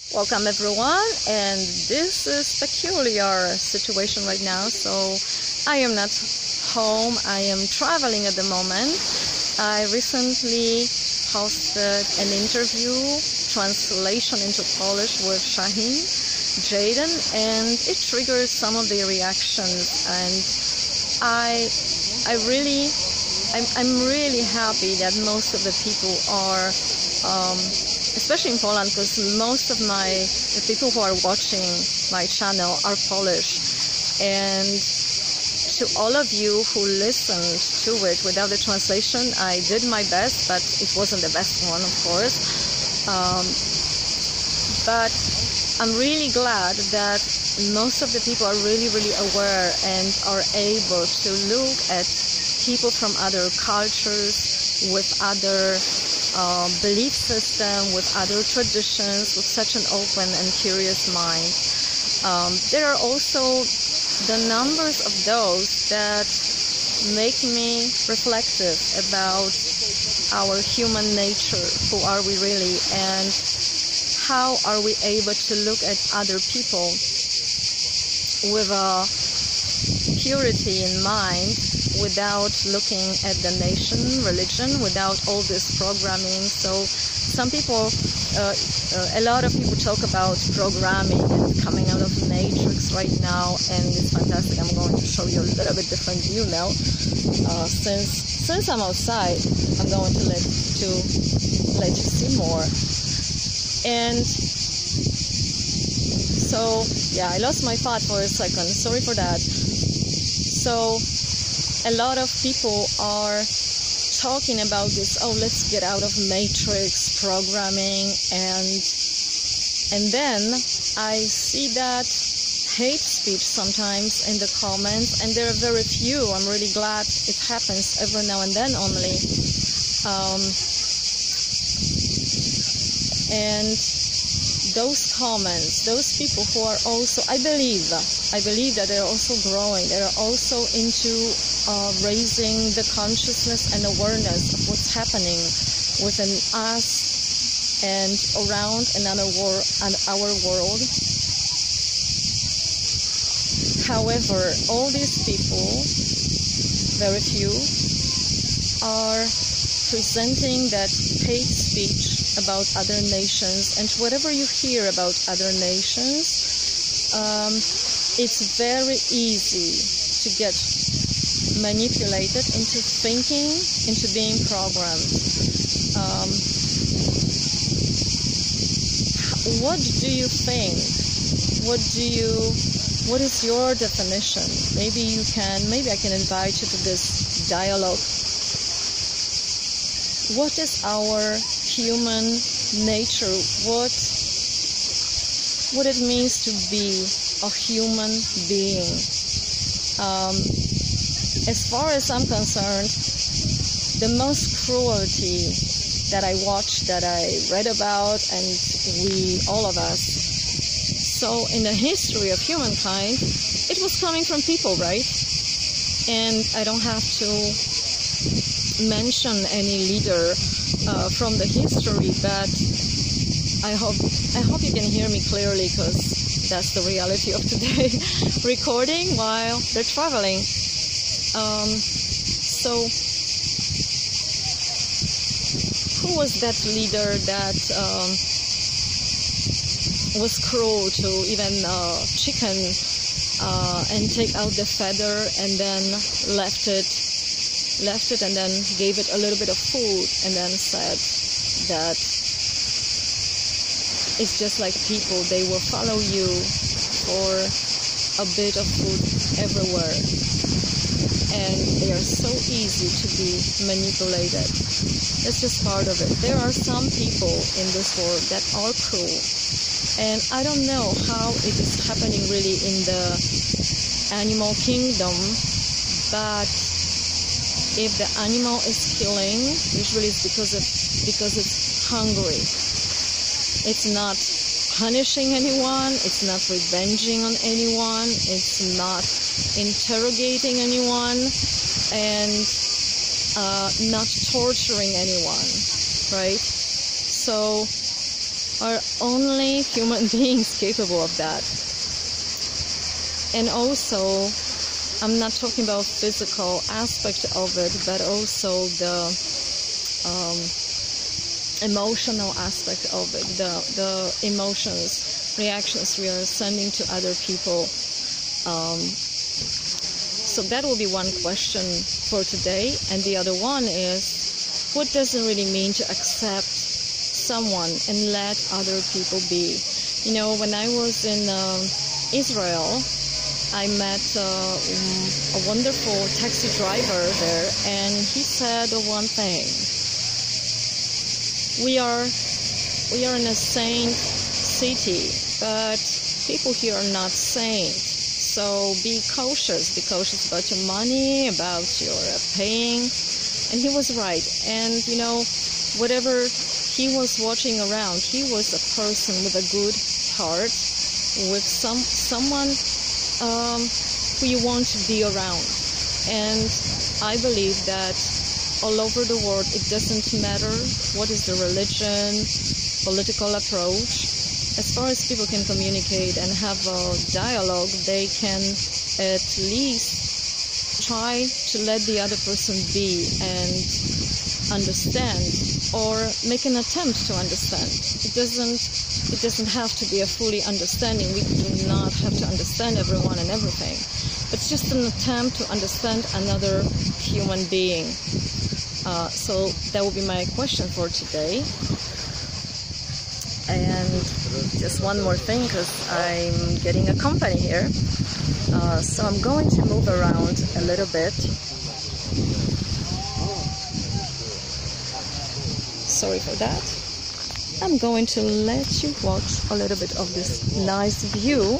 Welcome everyone, and this is peculiar situation right now. So I am not home, I am traveling at the moment. I recently posted an interview, translation into Polish with Shaheen, Jaden, and it triggers some of the reactions, and I'm really happy that most of the people are especially in Poland, because most of the people who are watching my channel are Polish. And to all of you who listened to it without the translation, I did my best, but it wasn't the best one, of course. But I'm really glad that most of the people are really aware and are able to look at people from other cultures, with other belief system, with other traditions, with such an open and curious mind. There are also the numbers of those that make me reflective about our human nature. Who are we really, and how are we able to look at other people with a purity in mind, without looking at the nation, religion, without all this programming. So some people, a lot of people talk about programming and coming out of matrix right now, and it's fantastic. I'm going to show you a little bit different view now. Since I'm outside, I'm going to let you see more. And so yeah, I lost my thought for a second. Sorry for that. So a lot of people are talking about this, oh, let's get out of matrix programming, and then I see that hate speech sometimes in the comments, and there are very few. I'm really glad it happens every now and then only. And those comments, those people who are also, I believe that they're also growing, they're also into raising the consciousness and awareness of what's happening within us and around our world. However, all these people, very few, are presenting that hate speech about other nations. And whatever you hear about other nations, it's very easy to get manipulated into thinking, into being programmed. What do you think? What is your definition? Maybe I can invite you to this dialogue. What is our human nature? What it means to be a human being? As far as I'm concerned, the most cruelty that I watched, that I read about, and all of us. So in the history of humankind, it was coming from people, right? And I don't have to mention any leader from the history, but I hope you can hear me clearly, because that's the reality of today. Recording while they're traveling. So who was that leader that was cruel to even chicken, and take out the feather and then left it and then gave it a little bit of food, and then said that it's just like people, they will follow you for a bit of food everywhere, and they are so easy to be manipulated. It's just part of it. There are some people in this world that are cruel, and I don't know how it is happening really in the animal kingdom, but if the animal is killing, usually it's because it's hungry. It's not punishing anyone, it's not revenging on anyone, it's not interrogating anyone, and not torturing anyone, right? So are only human beings capable of that. And also, I'm not talking about physical aspect of it, but also the emotional aspect of it, the emotions, reactions we are sending to other people. So that will be one question for today. And the other one is, what does it really mean to accept someone and let other people be? You know, when I was in Israel, I met a wonderful taxi driver there, and he said one thing. We are in a saint city, but people here are not saints. So be cautious about your money, about your paying. And he was right. And, you know, whatever he was watching around, he was a person with a good heart, with someone who you want to be around. And I believe that all over the world, it doesn't matter what is the religion, political approach. As far as people can communicate and have a dialogue, they can at least try to let the other person be and understand, or make an attempt to understand. It doesn't have to be a fully understanding. We do not have to understand everyone and everything. It's just an attempt to understand another human being. So that will be my question for today. And just one more thing, because I'm getting a company here. So I'm going to move around a little bit. Sorry for that. I'm going to let you watch a little bit of this nice view,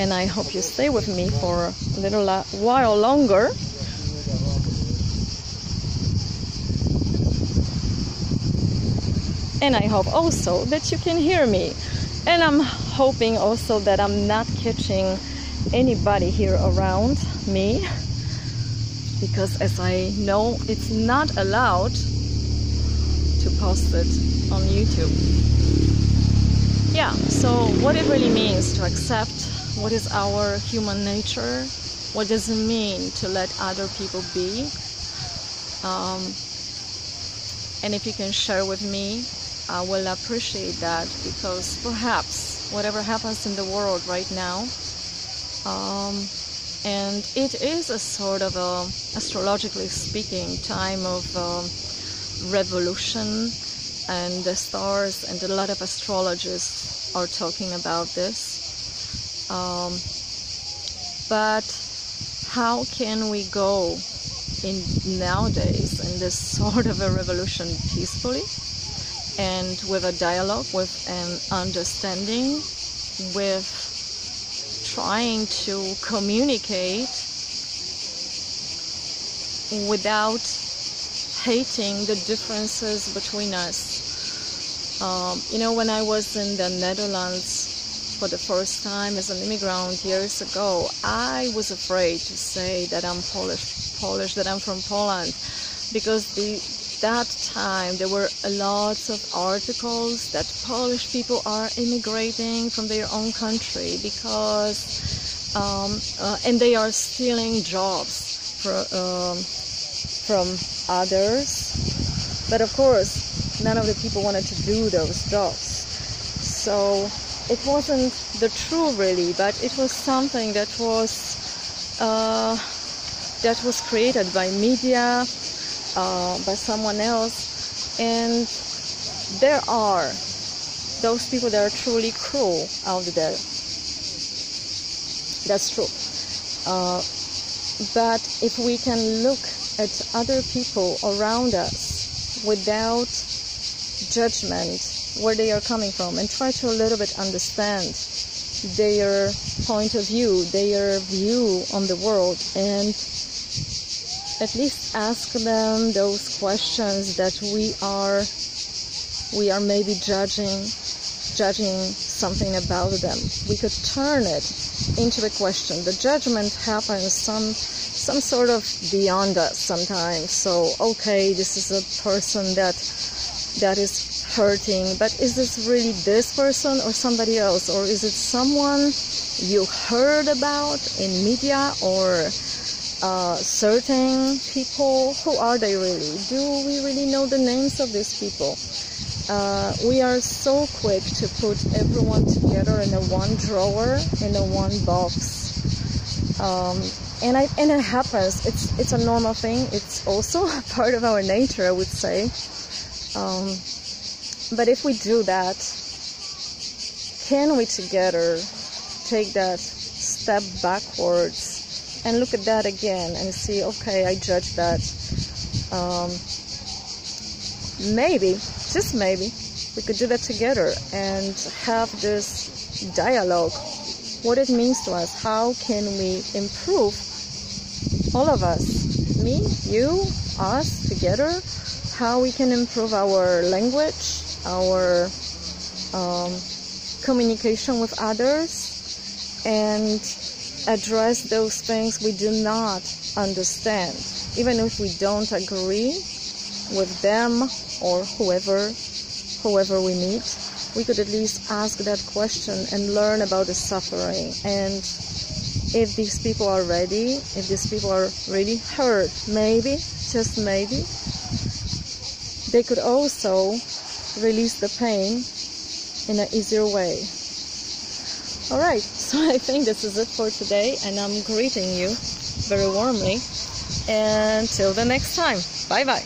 and I hope you stay with me for a little while longer. And I hope also that you can hear me. And I'm hoping also that I'm not catching anybody here around me, because as I know, it's not allowed to post it on YouTube. Yeah, so what it really means to accept what is our human nature, what does it mean to let other people be, and if you can share with me, I will appreciate that, because perhaps whatever happens in the world right now, and it is a sort of astrologically speaking, time of revolution, and the stars and a lot of astrologists are talking about this. But how can we go nowadays in this sort of a revolution peacefully, and with a dialogue, with an understanding, with trying to communicate without hating the differences between us. You know, when I was in the Netherlands for the first time as an immigrant years ago, I was afraid to say that I'm Polish, that I'm from Poland, because that time there were a lot of articles that Polish people are immigrating from their own country because and they are stealing jobs from others. But of course, none of the people wanted to do those jobs. So it wasn't the truth really, but it was something that was created by media, by someone else. And there are those people that are truly cruel out there. That's true. But if we can look at other people around us without judgment, where they are coming from, and try to a little bit understand their point of view, their view on the world, and at least ask them those questions that we are maybe judging something about them. We could turn it into a question. The judgment happens some sort of beyond us sometimes. So okay, this is a person that is hurting, but is this really this person or somebody else? Or is it someone you heard about in media, or certain people? Who are they really? Do we really know the names of these people? We are so quick to put everyone together in a one drawer, in a one box. And it happens. It's a normal thing. It's also a part of our nature, I would say. But if we do that, can we together take that step backwards and look at that again and see, okay, I judge that. Maybe, just maybe, we could do that together and have this dialogue. What it means to us. How can we improve, all of us, me, you, us, together, how we can improve our language, our communication with others, and address those things we do not understand. Even if we don't agree with them or whoever we meet, we could at least ask that question and learn about the suffering. And if these people are ready, if these people are really hurt, maybe, just maybe, they could also release the pain in an easier way. Alright, so I think this is it for today, and I'm greeting you very warmly. And till the next time, bye bye.